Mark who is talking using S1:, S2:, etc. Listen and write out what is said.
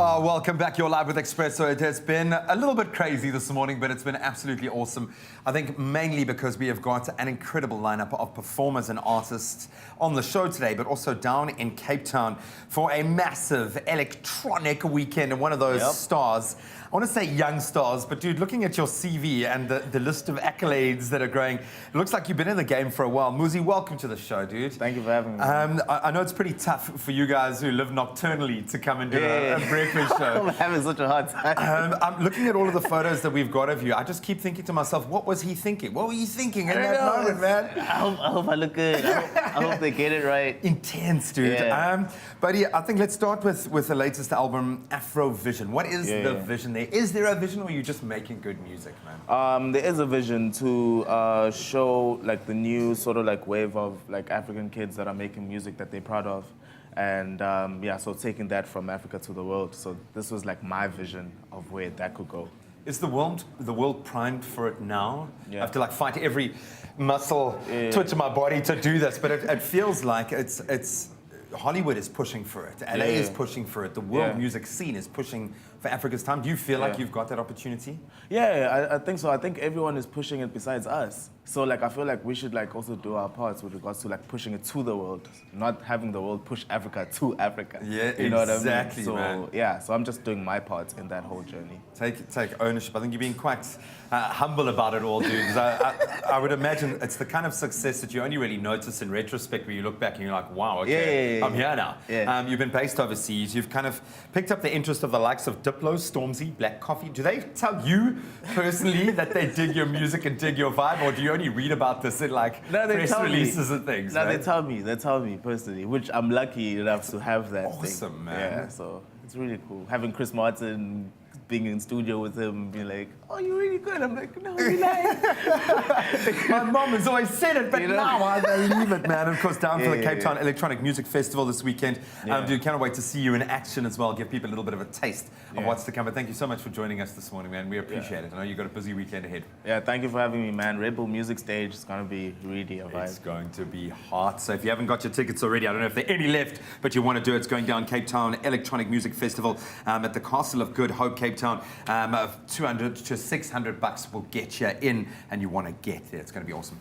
S1: Oh, welcome back. You're live with Expresso. It has been a little bit crazy this morning, but it's been absolutely awesome. I think mainly because we have got an incredible lineup of performers and artists on the show today, but also down in Cape Town for a massive electronic weekend. And one of those stars, I want to say young stars, but dude, looking at your CV and the list of accolades that are growing, it looks like you've been in the game for a while. Muzi, welcome to the show, dude.
S2: Thank you for having me.
S1: I know it's pretty tough for you guys who live nocturnally to come and do a breakfast show.
S2: I'm having such a hard time.
S1: I'm looking at all of the photos that we've got of you. I just keep thinking to myself, what was he thinking? What were you thinking in that moment, man?
S2: I hope I look good. I hope they get it right.
S1: Intense, dude.
S2: Yeah.
S1: But yeah, I think let's start with the latest album, Afrovision. What is the vision there? Is there a vision, or are you just making good music, man?
S2: There is a vision to show like the new sort of like wave of like African kids that are making music that they're proud of. And yeah, so taking that from Africa to the world. So this was like my vision of where that could go.
S1: Is the world primed for it now?
S2: Yeah.
S1: I have to like fight every muscle twitch in my body to do this, but it feels like it's Hollywood is pushing for it. LA is pushing for it. The world music scene is pushing for Africa's time. Do you feel like you've got that opportunity?
S2: Yeah, I think so. I think everyone is pushing it besides us. So like I feel like we should like also do our parts with regards to like pushing it to the world, not having the world push Africa to Africa.
S1: Yeah,
S2: you know
S1: exactly,
S2: what I mean? So
S1: man.
S2: yeah, so I'm just doing my part in that whole journey.
S1: Take ownership. I think you're being quite humble about it all, dude. 'Cause I would imagine it's the kind of success that you only really notice in retrospect, where you look back and you're like, wow, okay, I'm here now.
S2: Yeah.
S1: You've been based overseas. You've kind of picked up the interest of the likes of Diplo, Stormzy, Black Coffee. Do they tell you personally that they dig your music and dig your vibe, or do you only read about this in like press releases and things?
S2: No,
S1: right?
S2: they tell me personally, which I'm lucky enough to have that
S1: Awesome,
S2: thing.
S1: man.
S2: Yeah, so it's really cool. Having Chris Martin, being in studio with him, being like, oh, you're really good. I'm like, no, you lying.
S1: My mom has always said it, but now I believe it, man. And of course, down for the Cape Town Electronic Music Festival this weekend. Dude, cannot wait to see you in action as well. Give people a little bit of a taste of what's to come. But thank you so much for joining us this morning, man. We appreciate it. I know you've got a busy weekend ahead.
S2: Yeah, thank you for having me, man. Red Bull Music Stage is going to be really a vibe.
S1: It's going to be hot. So if you haven't got your tickets already, I don't know if there are any left, but you want to do it, it's going down Cape Town Electronic Music Festival at the Castle of Good Hope, Cape Town. $200 to $600 will get you in, and you want to get there. It's going to be awesome.